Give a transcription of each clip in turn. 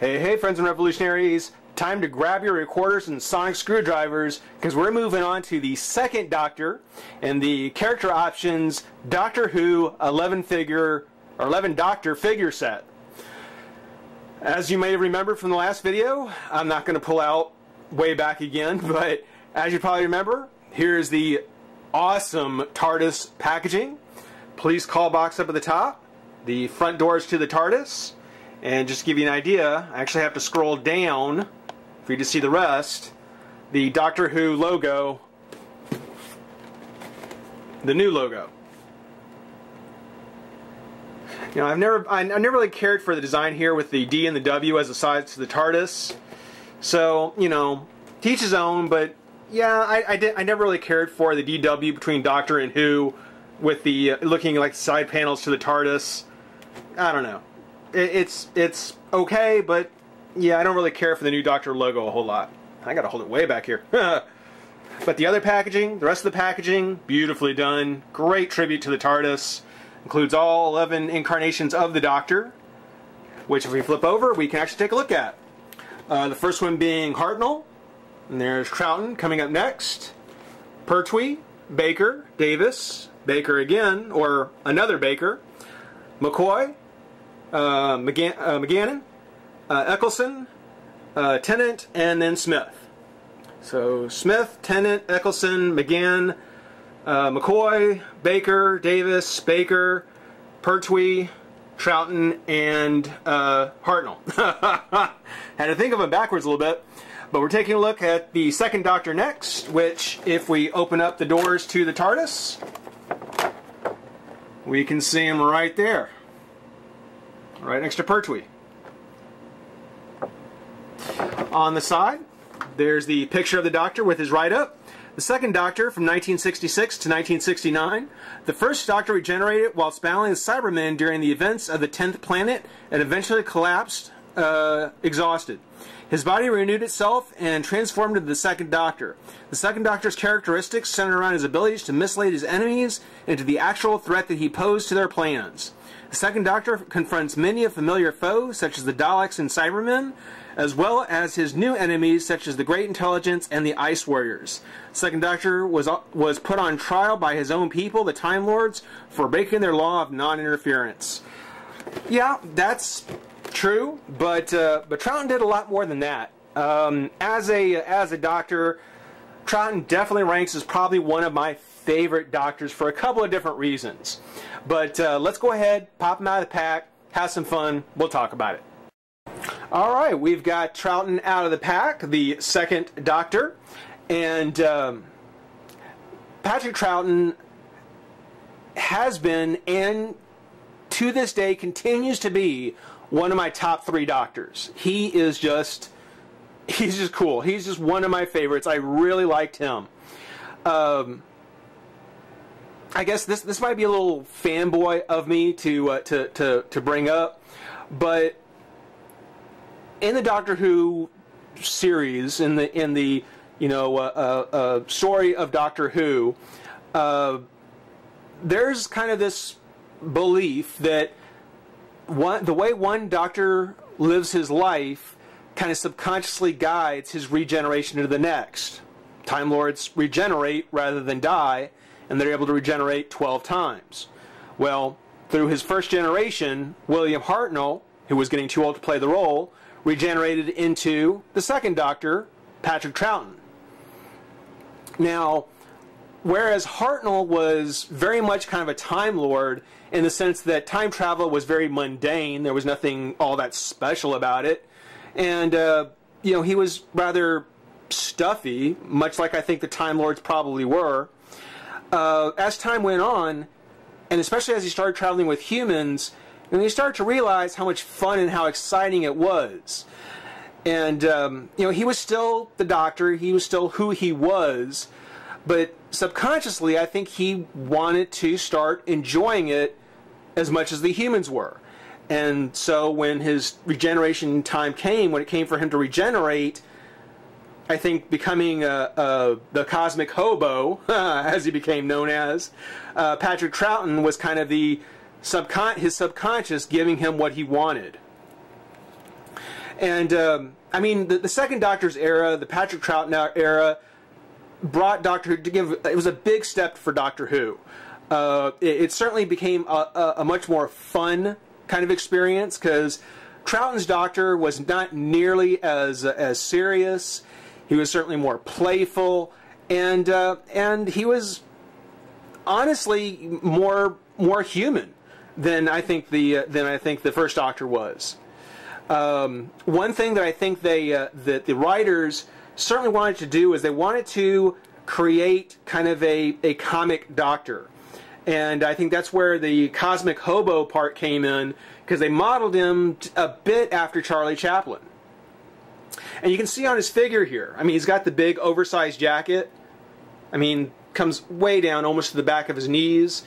Hey friends and revolutionaries, time to grab your recorders and sonic screwdrivers because we're moving on to the second Doctor and the character options Doctor Who 11 Doctor figure set. As you may remember from the last video, I'm not going to pull out way back again, but as you probably remember, here's the awesome TARDIS packaging. Police call box up at the top, the front doors to the TARDIS. And just to give you an idea, I actually have to scroll down for you to see the rest. The Doctor Who logo, the new logo. You know, I never really cared for the design here with the D and the W as the sides to the TARDIS. So, you know, to each his own. But yeah, I never really cared for the DW between Doctor and Who, with the looking like side panels to the TARDIS. I don't know. It's okay, but yeah, I don't really care for the new Doctor logo a whole lot. I gotta hold it way back here. But the other packaging, the rest of the packaging, beautifully done. Great tribute to the TARDIS. Includes all 11 incarnations of the Doctor, which if we flip over, we can actually take a look at. The first one being Hartnell, and there's Troughton coming up next. Pertwee, Baker, Davis, Baker again, or another Baker, McCoy, McGannon, Eccleston, Tennant, and then Smith. So Smith, Tennant, Eccleston, McGann, McCoy, Baker, Davis, Baker, Pertwee, Troughton, and Hartnell. Had to think of them backwards a little bit. But we're taking a look at the second Doctor next, which, if we open up the doors to the TARDIS, we can see him right there. Right next to Pertwee. On the side, there's the picture of the Doctor with his write-up. The second Doctor from 1966 to 1969. The first Doctor regenerated whilst battling the Cybermen during the events of the 10th planet and eventually collapsed, exhausted. His body renewed itself and transformed into the second Doctor. The second Doctor's characteristics centered around his abilities to mislead his enemies into the actual threat that he posed to their plans. The second Doctor confronts many a familiar foe, such as the Daleks and Cybermen, as well as his new enemies, such as the Great Intelligence and the Ice Warriors. The second Doctor was put on trial by his own people, the Time Lords, for breaking their law of non-interference. Yeah, that's true, but Troughton did a lot more than that. As a Doctor, Troughton definitely ranks as probably one of my favorite Doctors for a couple of different reasons. But let's go ahead, pop him out of the pack, have some fun, we'll talk about it. Alright, we've got Troughton out of the pack, the second Doctor, and Patrick Troughton has been, and to this day continues to be, one of my top 3 Doctors. He's just cool. He's just one of my favorites. I really liked him. I guess this might be a little fanboy of me to bring up, but in the Doctor Who series, in the story of Doctor Who, there's kind of this belief that the way one Doctor lives his life kind of subconsciously guides his regeneration into the next. Time Lords regenerate rather than die, and they're able to regenerate 12 times. Well, through his first generation, William Hartnell, who was getting too old to play the role, regenerated into the second Doctor, Patrick Troughton. Now, whereas Hartnell was very much kind of a Time Lord in the sense that time travel was very mundane, there was nothing all that special about it, and you know, he was rather stuffy, much like I think the Time Lords probably were. As time went on, and especially as he started traveling with humans, and he started to realize how much fun and how exciting it was. And you know, he was still the Doctor, he was still who he was, but subconsciously I think he wanted to start enjoying it as much as the humans were. And so when his regeneration time came, when it came for him to regenerate, I think becoming the cosmic hobo, as he became known as, Patrick Troughton was kind of his subconscious giving him what he wanted. And I mean, the second Doctor's era, the Patrick Troughton era, brought Doctor Who to give. It was a big step for Doctor Who. It certainly became a much more fun kind of experience, because Troughton's Doctor was not nearly as serious. He was certainly more playful, and he was honestly more human than I think the first Doctor was. One thing that I think that the writers certainly wanted to do is they wanted to create kind of a comic Doctor. And I think that's where the cosmic hobo part came in, because they modeled him a bit after Charlie Chaplin. And you can see on his figure here, I mean, he's got the big oversized jacket. I mean, comes way down almost to the back of his knees,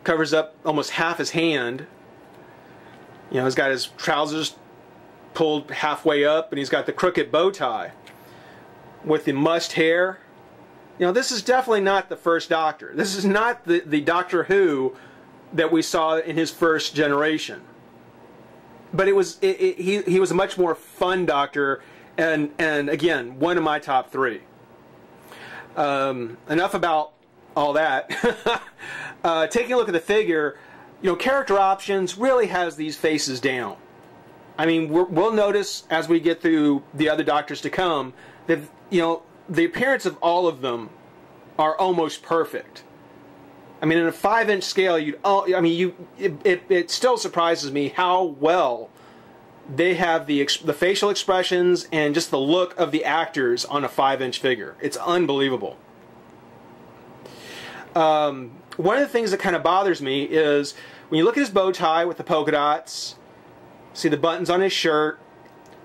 covers up almost half his hand. You know, he's got his trousers pulled halfway up, and he's got the crooked bow tie with the mussed hair. You know, this is definitely not the first Doctor. This is not the Doctor Who that we saw in his first generation. But he was a much more fun Doctor, and again, one of my top 3. Enough about all that. Taking a look at the figure, you know, Character Options really has these faces down. I mean, we'll notice as we get through the other Doctors to come that, you know, the appearance of all of them are almost perfect. I mean, in a 5-inch scale, it still surprises me how well they have the facial expressions and just the look of the actors on a 5-inch figure. It's unbelievable. One of the things that kind of bothers me is when you look at his bow tie with the polka dots, see the buttons on his shirt,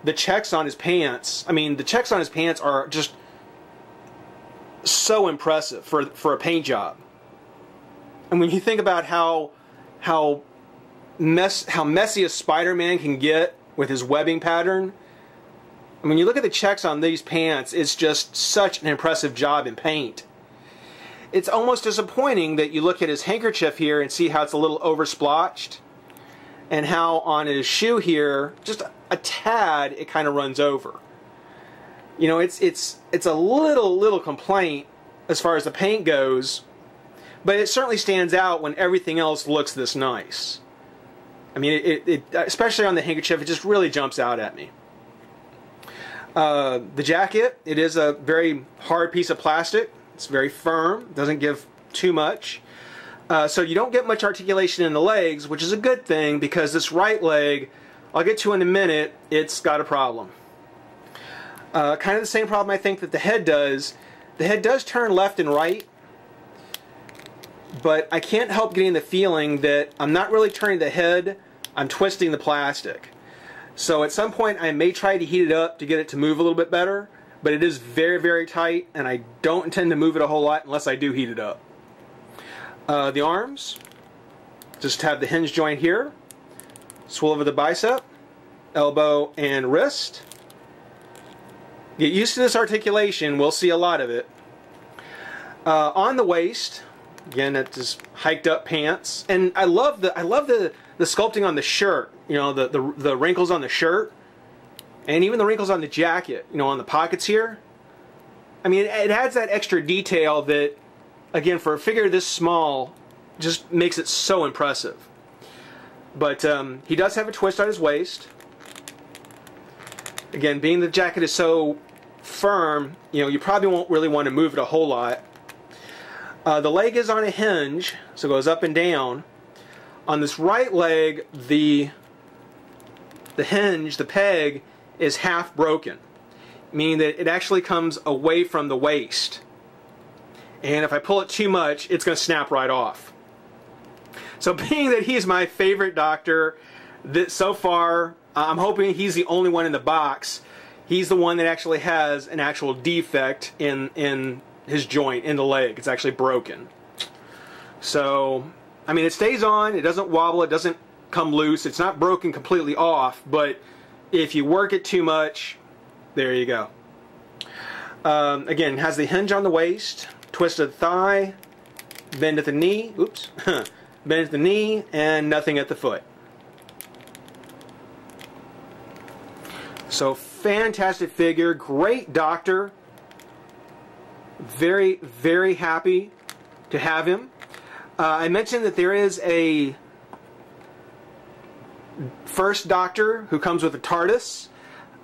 the checks on his pants. I mean, the checks on his pants are just so impressive for a paint job. And when you think about how messy a Spider-Man can get with his webbing pattern, I mean, you look at the checks on these pants, it's just such an impressive job in paint. It's almost disappointing that you look at his handkerchief here and see how it's a little oversplotched, and how on his shoe here, just a tad, it kind of runs over. You know, it's a little complaint as far as the paint goes, but it certainly stands out when everything else looks this nice. I mean, it especially on the handkerchief, it just really jumps out at me. The jacket, it is a very hard piece of plastic. It's very firm, doesn't give too much. So you don't get much articulation in the legs, which is a good thing, because this right leg, I'll get to in a minute, it's got a problem. Kind of the same problem I think that the head does. The head does turn left and right, but I can't help getting the feeling that I'm not really turning the head, I'm twisting the plastic. So at some point I may try to heat it up to get it to move a little bit better, but it is very, very tight, and I don't intend to move it a whole lot unless I do heat it up. The arms, just have the hinge joint here, swivel over the bicep, elbow, and wrist. Get used to this articulation, we'll see a lot of it. On the waist, again, it's just hiked up pants, and I love the sculpting on the shirt. You know, the wrinkles on the shirt, and even the wrinkles on the jacket. You know, on the pockets here. I mean, it adds that extra detail that, again, for a figure this small, just makes it so impressive. But he does have a twist on his waist. Again, being the jacket is so firm, you know, you probably won't really want to move it a whole lot. The leg is on a hinge, so it goes up and down. On this right leg, the hinge, the peg, is half broken, meaning that it actually comes away from the waist. And if I pull it too much, it's going to snap right off. So being that he's my favorite Doctor, that so far, I'm hoping he's the only one in the box. He's the one that actually has an actual defect in his joint, in the leg. It's actually broken. So, I mean, it stays on, it doesn't wobble, it doesn't come loose, it's not broken completely off, but if you work it too much, there you go. Again, has the hinge on the waist, twisted thigh, bend at the knee, oops, bend at the knee, and nothing at the foot. So fantastic figure, great doctor. Very, very happy to have him. I mentioned that there is a first Doctor who comes with a TARDIS.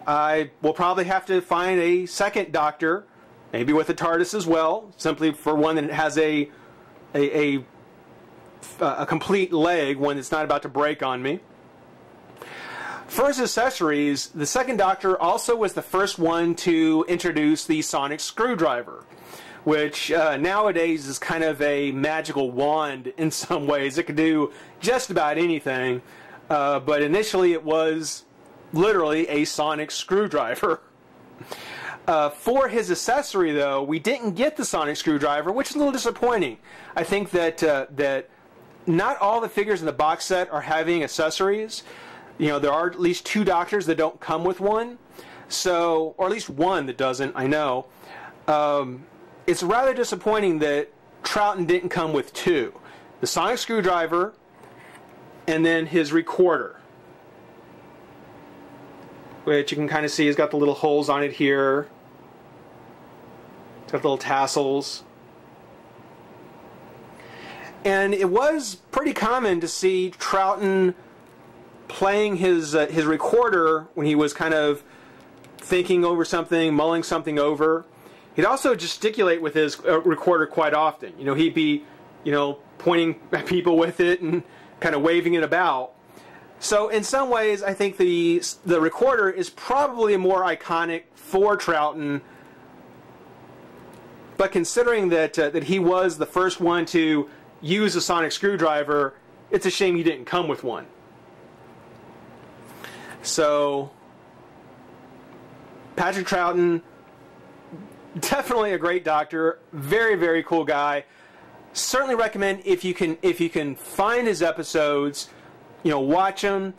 I will probably have to find a second Doctor, maybe with a TARDIS as well, simply for one that has a complete leg, one that's not about to break on me. For his accessories, the second Doctor also was the first one to introduce the sonic screwdriver, which nowadays is kind of a magical wand in some ways. It could do just about anything, but initially it was literally a sonic screwdriver. For his accessory, though, we didn't get the sonic screwdriver, which is a little disappointing. I think that that not all the figures in the box set are having accessories. You know, there are at least 2 Doctors that don't come with one, so, or at least one that doesn't, I know. It's rather disappointing that Troughton didn't come with 2. The sonic screwdriver and then his recorder, which you can kind of see has got the little holes on it here. It's got the little tassels. And it was pretty common to see Troughton playing his recorder when he was kind of thinking over something, mulling something over. He'd also gesticulate with his recorder quite often. You know, he'd be, you know, pointing at people with it and kind of waving it about. So in some ways, I think the recorder is probably more iconic for Troughton. But considering that that he was the first one to use a sonic screwdriver, it's a shame he didn't come with one. So Patrick Troughton, definitely a great Doctor, very, very cool guy. Certainly recommend if you can find his episodes, you know, watch them.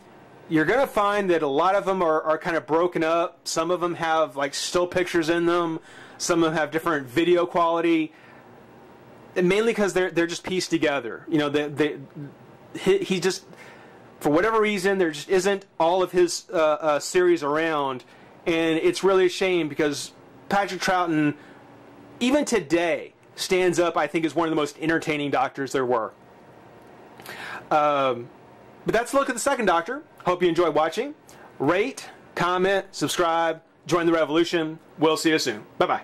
You're going to find that a lot of them are kind of broken up. Some of them have like still pictures in them. Some of them have different video quality. And mainly because they're just pieced together. You know, he just, for whatever reason, there just isn't all of his series around. And it's really a shame because Patrick Troughton, even today, stands up, I think, as one of the most entertaining Doctors there were. But that's a look at the second Doctor. Hope you enjoyed watching. Rate, comment, subscribe, join the revolution. We'll see you soon. Bye-bye.